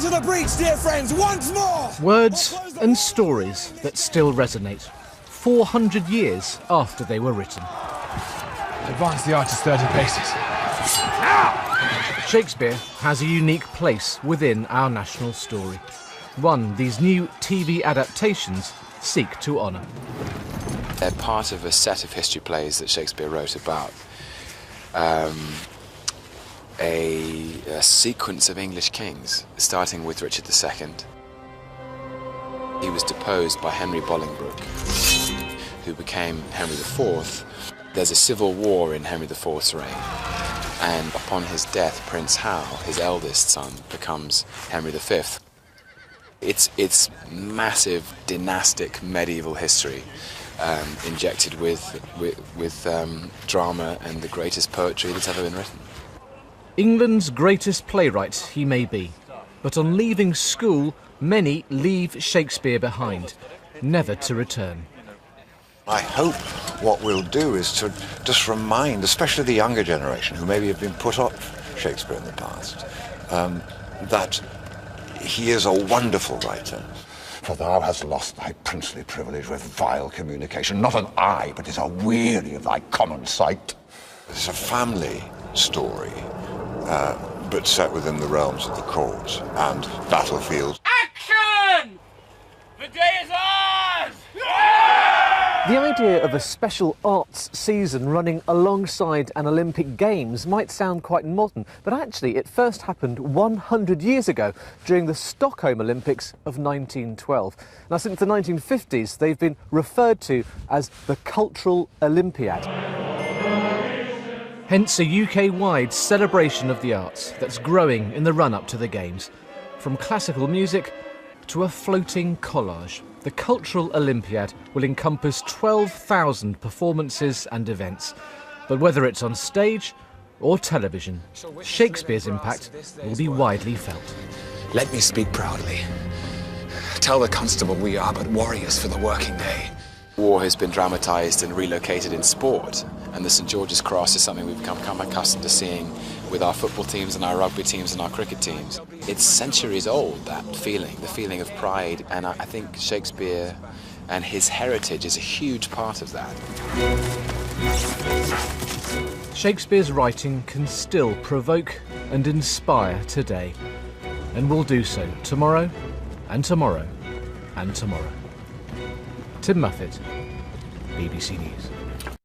to the breach, dear friends, once more! Words and stories that still resonate, 400 years after they were written. Advance the archers 30 paces. Shakespeare has a unique place within our national story, one these new TV adaptations seek to honour. They're part of a set of history plays that Shakespeare wrote about a sequence of English kings, starting with Richard II. He was deposed by Henry Bolingbroke, who became Henry IV. There's a civil war in Henry IV's reign, and upon his death, Prince Hal, his eldest son, becomes Henry V. It's massive dynastic medieval history, injected with drama and the greatest poetry that's ever been written. England's greatest playwright he may be, but on leaving school, many leave Shakespeare behind, never to return. I hope what we'll do is to just remind, especially the younger generation, who maybe have been put off Shakespeare in the past, that he is a wonderful writer. For thou hast lost thy princely privilege with vile communication. Not an eye, but is a weary of thy common sight. It's a family story, but set within the realms of the court and battlefields. Action! The day is ours! The idea of a special arts season running alongside an Olympic Games might sound quite modern, but actually it first happened 100 years ago during the Stockholm Olympics of 1912. Now, since the 1950s, they've been referred to as the Cultural Olympiad. Hence a UK-wide celebration of the arts that's growing in the run-up to the Games. From classical music to a floating collage, the Cultural Olympiad will encompass 12,000 performances and events. But whether it's on stage or television, Shakespeare's impact will be widely felt. Let me speak proudly. Tell the constable we are but warriors for the working day. War has been dramatised and relocated in sport, and the St George's Cross is something we've become accustomed to seeing with our football teams and our rugby teams and our cricket teams. It's centuries old, that feeling, the feeling of pride, and I think Shakespeare and his heritage is a huge part of that. Shakespeare's writing can still provoke and inspire today, and will do so tomorrow and tomorrow and tomorrow. Tim Muffett, BBC News.